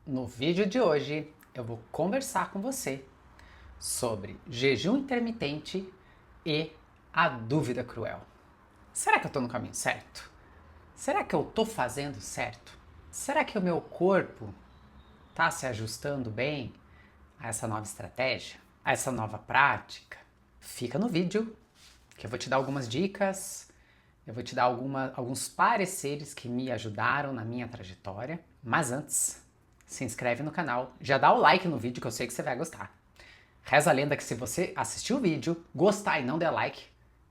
No vídeo de hoje eu vou conversar com você sobre jejum intermitente e a dúvida cruel. Será que eu estou no caminho certo? Será que eu estou fazendo certo? Será que o meu corpo está se ajustando bem a essa nova estratégia, a essa nova prática? Fica no vídeo que eu vou te dar algumas dicas, eu vou te dar alguns pareceres que me ajudaram na minha trajetória. Mas antes, se inscreve no canal, já dá o like no vídeo que eu sei que você vai gostar. Reza a lenda que se você assistir o vídeo, gostar e não der like,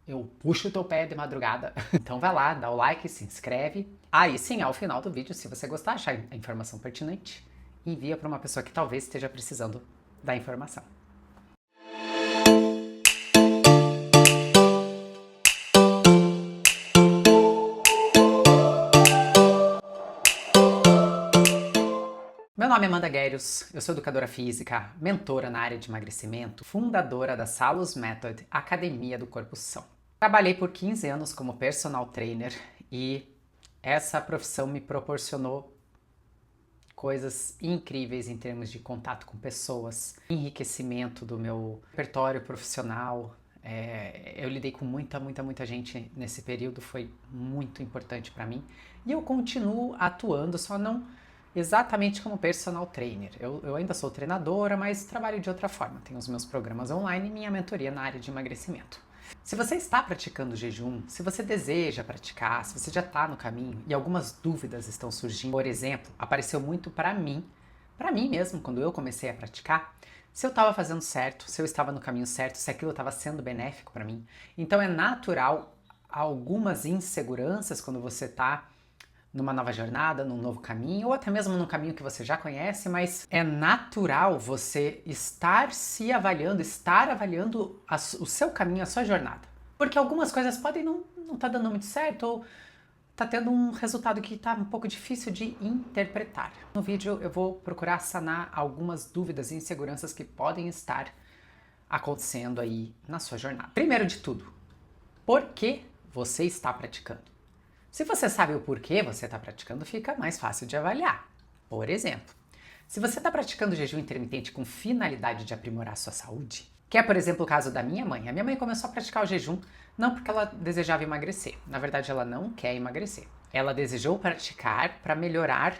eu puxo o teu pé de madrugada. Então vai lá, dá o like, se inscreve. Aí sim, ao final do vídeo, se você gostar, achar a informação pertinente, envia para uma pessoa que talvez esteja precisando da informação. Meu nome é Amanda Guérios, eu sou educadora física, mentora na área de emagrecimento, fundadora da Salus Method, Academia do Corpo São. Trabalhei por 15 anos como personal trainer e essa profissão me proporcionou coisas incríveis em termos de contato com pessoas, enriquecimento do meu repertório profissional. Eu lidei com muita gente nesse período, foi muito importante para mim. E eu continuo atuando, só não exatamente como personal trainer. Eu ainda sou treinadora, mas trabalho de outra forma. Tenho os meus programas online e minha mentoria na área de emagrecimento. Se você está praticando jejum, se você deseja praticar, se você já está no caminho e algumas dúvidas estão surgindo, por exemplo, apareceu muito para mim mesmo, quando eu comecei a praticar, se eu estava fazendo certo, se eu estava no caminho certo, se aquilo estava sendo benéfico para mim. Então é natural algumas inseguranças quando você está numa nova jornada, num novo caminho, ou até mesmo num caminho que você já conhece, mas é natural você estar se avaliando, estar avaliando o seu caminho, a sua jornada. Porque algumas coisas podem não estar dando muito certo, ou tá tendo um resultado que tá um pouco difícil de interpretar. No vídeo eu vou procurar sanar algumas dúvidas e inseguranças que podem estar acontecendo aí na sua jornada. Primeiro de tudo, por que você está praticando? Se você sabe o porquê você está praticando, fica mais fácil de avaliar. Por exemplo, se você está praticando jejum intermitente com finalidade de aprimorar a sua saúde, que é, por exemplo, o caso da minha mãe. A minha mãe começou a praticar o jejum não porque ela desejava emagrecer. Na verdade, ela não quer emagrecer. Ela desejou praticar para melhorar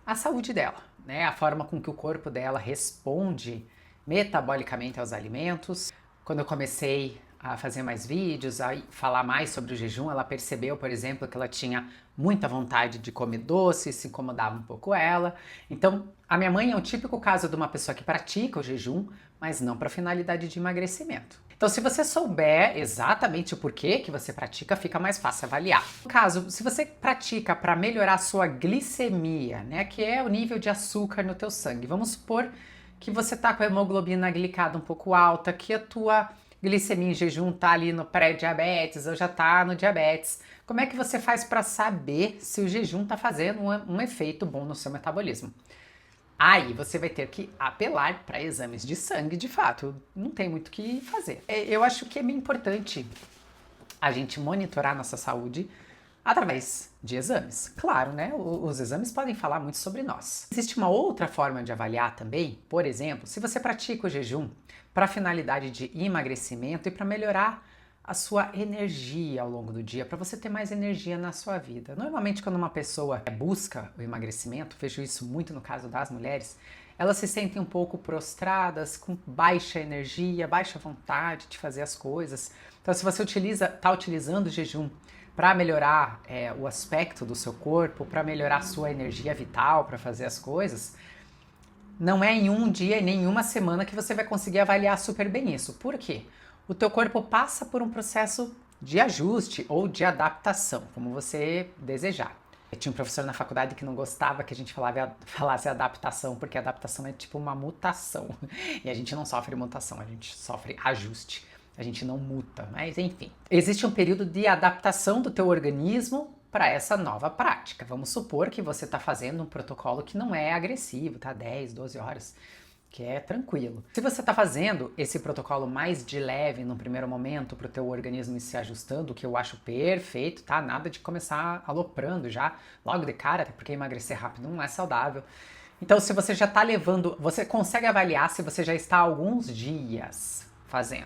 a saúde dela, né? A forma com que o corpo dela responde metabolicamente aos alimentos. Quando eu comecei a fazer mais vídeos, a falar mais sobre o jejum, ela percebeu, por exemplo, que ela tinha muita vontade de comer doce, se incomodava um pouco ela. Então, a minha mãe é o típico caso de uma pessoa que pratica o jejum, mas não para finalidade de emagrecimento. Então, se você souber exatamente o porquê que você pratica, fica mais fácil avaliar. No caso, se você pratica para melhorar a sua glicemia, né, que é o nível de açúcar no teu sangue, vamos supor que você tá com a hemoglobina glicada um pouco alta, que a tua glicemia em jejum tá ali no pré-diabetes ou já tá no diabetes. Como é que você faz para saber se o jejum tá fazendo um efeito bom no seu metabolismo? Aí você vai ter que apelar para exames de sangue, de fato. Não tem muito o que fazer. Eu acho que é bem importante a gente monitorar nossa saúde através de exames. Claro, né? Os exames podem falar muito sobre nós. Existe uma outra forma de avaliar também, por exemplo, se você pratica o jejum para finalidade de emagrecimento e para melhorar a sua energia ao longo do dia, para você ter mais energia na sua vida. Normalmente, quando uma pessoa busca o emagrecimento, vejo isso muito no caso das mulheres, elas se sentem um pouco prostradas, com baixa energia, baixa vontade de fazer as coisas. Então, se você está utilizando o jejum para melhorar o aspecto do seu corpo, para melhorar a sua energia vital para fazer as coisas, não é em um dia e nem em uma semana que você vai conseguir avaliar super bem isso. Por quê? O teu corpo passa por um processo de ajuste ou de adaptação, como você desejar. Eu tinha um professor na faculdade que não gostava que a gente falasse adaptação, porque adaptação é tipo uma mutação. E a gente não sofre mutação, a gente sofre ajuste. A gente não muta, mas enfim. Existe um período de adaptação do teu organismo para essa nova prática. Vamos supor que você está fazendo um protocolo que não é agressivo, tá? 10, 12 horas, que é tranquilo. Se você está fazendo esse protocolo mais de leve no primeiro momento para o teu organismo ir se ajustando, o que eu acho perfeito, tá? Nada de começar aloprando já logo de cara, até porque emagrecer rápido não é saudável. Então, se você já está levando, você consegue avaliar se você já está há alguns dias fazendo.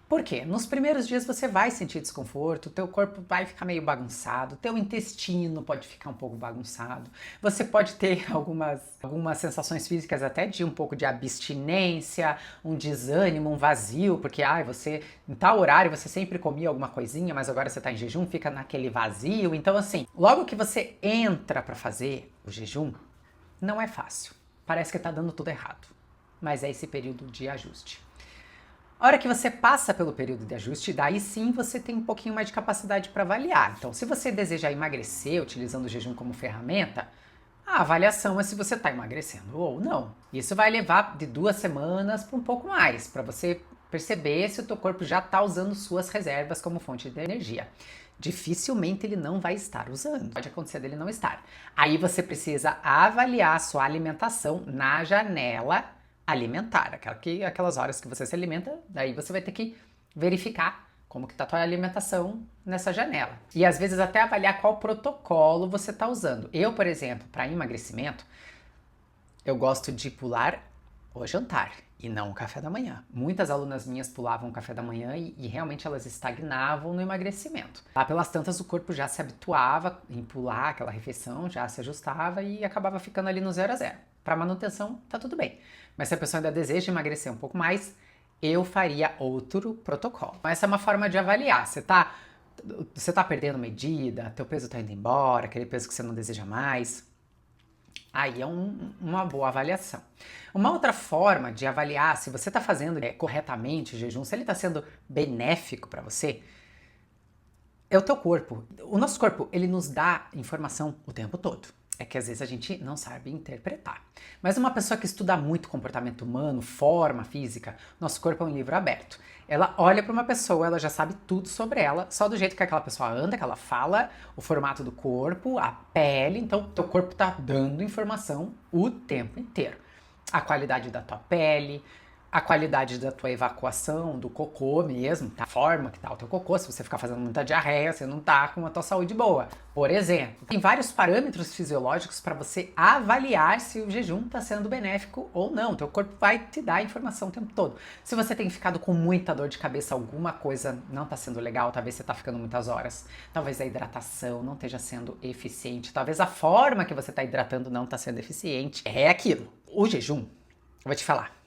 Por quê? Nos primeiros dias você vai sentir desconforto, teu corpo vai ficar meio bagunçado, teu intestino pode ficar um pouco bagunçado, você pode ter algumas sensações físicas até de um pouco de abstinência, um desânimo, um vazio, porque você em tal horário você sempre comia alguma coisinha, mas agora você está em jejum, fica naquele vazio. Então assim, logo que você entra para fazer o jejum, não é fácil, parece que está dando tudo errado, mas é esse período de ajuste. A hora que você passa pelo período de ajuste, daí sim você tem um pouquinho mais de capacidade para avaliar. Então, se você deseja emagrecer utilizando o jejum como ferramenta, a avaliação é se você está emagrecendo ou não. Isso vai levar de 2 semanas para um pouco mais, para você perceber se o teu corpo já está usando suas reservas como fonte de energia. Dificilmente ele não vai estar usando. Pode acontecer dele não estar. Aí você precisa avaliar a sua alimentação na janela alimentar, aquelas horas que você se alimenta, daí você vai ter que verificar como que tá a tua alimentação nessa janela. E às vezes até avaliar qual protocolo você está usando. Eu, por exemplo, para emagrecimento, eu gosto de pular o jantar e não o café da manhã. Muitas alunas minhas pulavam o café da manhã e realmente elas estagnavam no emagrecimento. Lá pelas tantas o corpo já se habituava em pular aquela refeição, já se ajustava e acabava ficando ali no 0 a 0. Para manutenção tá tudo bem. Mas se a pessoa ainda deseja emagrecer um pouco mais, eu faria outro protocolo. Essa é uma forma de avaliar. Você tá perdendo medida, teu peso tá indo embora, aquele peso que você não deseja mais. Aí é uma boa avaliação. Uma outra forma de avaliar se você está fazendo corretamente o jejum, se ele está sendo benéfico para você, é o teu corpo. O nosso corpo, ele nos dá informação o tempo todo. É que às vezes a gente não sabe interpretar. Mas uma pessoa que estuda muito comportamento humano, forma física, nosso corpo é um livro aberto. Ela olha para uma pessoa, ela já sabe tudo sobre ela, só do jeito que aquela pessoa anda, que ela fala, o formato do corpo, a pele. Então, teu corpo tá dando informação o tempo inteiro. A qualidade da tua pele, a qualidade da tua evacuação, do cocô mesmo, tá? A forma que tá o teu cocô, se você ficar fazendo muita diarreia, você não tá com a tua saúde boa, por exemplo. Tem vários parâmetros fisiológicos para você avaliar se o jejum tá sendo benéfico ou não. Teu corpo vai te dar a informação o tempo todo. Se você tem ficado com muita dor de cabeça, alguma coisa não tá sendo legal, talvez você tá ficando muitas horas, talvez a hidratação não esteja sendo eficiente, talvez a forma que você tá hidratando não tá sendo eficiente. É aquilo. O jejum, eu vou te falar,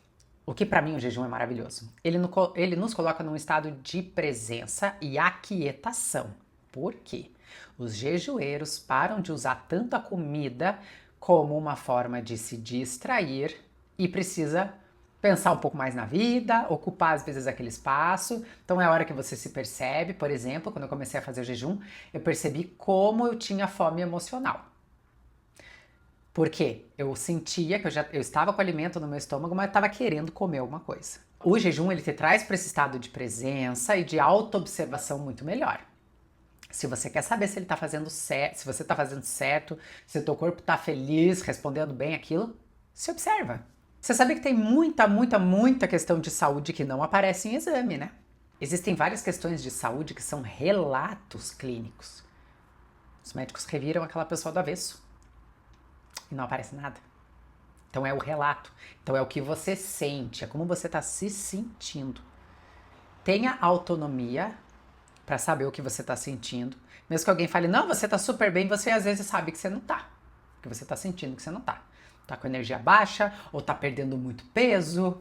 o que para mim o jejum é maravilhoso. Ele nos coloca num estado de presença e aquietação. Por quê? Os jejueiros param de usar tanto a comida como uma forma de se distrair e precisa pensar um pouco mais na vida, ocupar às vezes aquele espaço. Então é a hora que você se percebe, por exemplo, quando eu comecei a fazer o jejum, eu percebi como eu tinha fome emocional. Porque eu sentia que eu estava com alimento no meu estômago, mas eu estava querendo comer alguma coisa. O jejum, ele te traz para esse estado de presença e de autoobservação muito melhor. Se você quer saber se ele tá fazendo certo, se você está fazendo certo, se o teu corpo está feliz, respondendo bem aquilo, se observa. Você sabe que tem muita questão de saúde que não aparece em exame, né? Existem várias questões de saúde que são relatos clínicos. Os médicos reviram aquela pessoa do avesso e não aparece nada. Então é o relato. Então é o que você sente, é como você está se sentindo. Tenha autonomia para saber o que você está sentindo. Mesmo que alguém fale, não, você está super bem, você às vezes sabe que você não está. Que você está sentindo que você não está. Está com energia baixa ou está perdendo muito peso.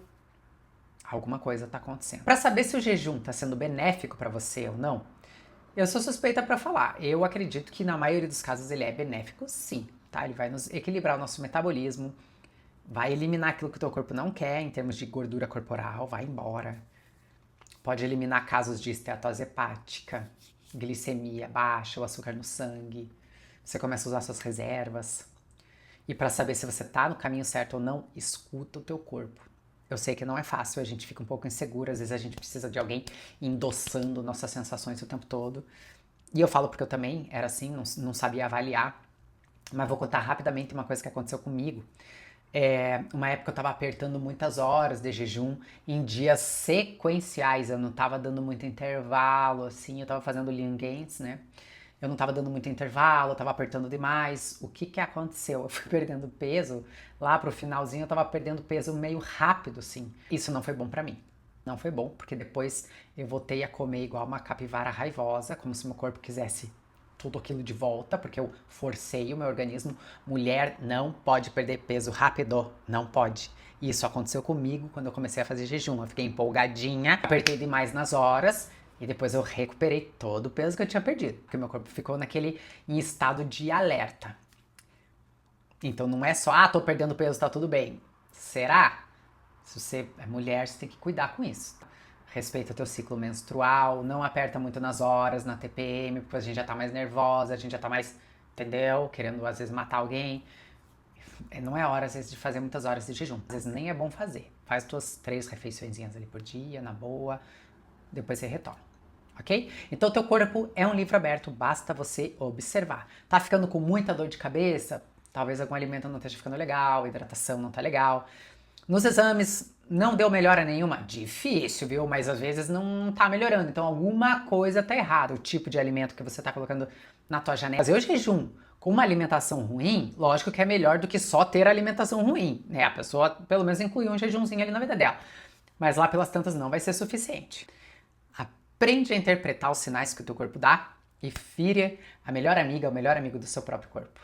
Alguma coisa está acontecendo. Para saber se o jejum está sendo benéfico para você ou não, eu sou suspeita para falar. Eu acredito que na maioria dos casos ele é benéfico, sim. Tá? Ele vai nos equilibrar o nosso metabolismo, vai eliminar aquilo que o teu corpo não quer em termos de gordura corporal, vai embora. Pode eliminar casos de esteatose hepática, glicemia baixa, o açúcar no sangue. Você começa a usar suas reservas. E para saber se você tá no caminho certo ou não, escuta o teu corpo. Eu sei que não é fácil, a gente fica um pouco inseguro, às vezes a gente precisa de alguém endossando nossas sensações o tempo todo. E eu falo porque eu também era assim, não sabia avaliar. Mas vou contar rapidamente uma coisa que aconteceu comigo. Uma época eu estava apertando muitas horas de jejum em dias sequenciais, eu não estava dando muito intervalo, assim, eu estava fazendo Lean Gains, né? eu não tava dando muito intervalo, eu tava apertando demais. O que que aconteceu? Eu fui perdendo peso, lá pro finalzinho eu tava perdendo peso meio rápido, assim. Isso não foi bom pra mim. Não foi bom, porque depois eu voltei a comer igual uma capivara raivosa, como se meu corpo quisesse tudo aquilo de volta, porque eu forcei o meu organismo. Mulher não pode perder peso rápido, não pode. E isso aconteceu comigo quando eu comecei a fazer jejum. Eu fiquei empolgadinha, apertei demais nas horas e depois eu recuperei todo o peso que eu tinha perdido, porque meu corpo ficou em estado de alerta. Então não é só, tô perdendo peso, tá tudo bem. Será? Se você é mulher, você tem que cuidar com isso. Respeita o teu ciclo menstrual, não aperta muito nas horas, na TPM, porque a gente já tá mais nervosa, a gente já tá mais, entendeu? Querendo às vezes matar alguém. Não é hora às vezes de fazer muitas horas de jejum. Às vezes nem é bom fazer. Faz tuas 3 refeiçõezinhas ali por dia, na boa, depois você retoma. Ok? Então teu corpo é um livro aberto, basta você observar. Tá ficando com muita dor de cabeça? Talvez algum alimento não esteja ficando legal, hidratação não tá legal. Nos exames não deu melhora nenhuma? Difícil, viu? Mas às vezes não tá melhorando. Então alguma coisa tá errada. O tipo de alimento que você tá colocando na tua janela. Fazer o jejum com uma alimentação ruim, lógico que é melhor do que só ter alimentação ruim, né? A pessoa pelo menos incluir um jejumzinho ali na vida dela. Mas lá pelas tantas não vai ser suficiente. Aprende a interpretar os sinais que o teu corpo dá e vire a melhor amiga, o melhor amigo do seu próprio corpo.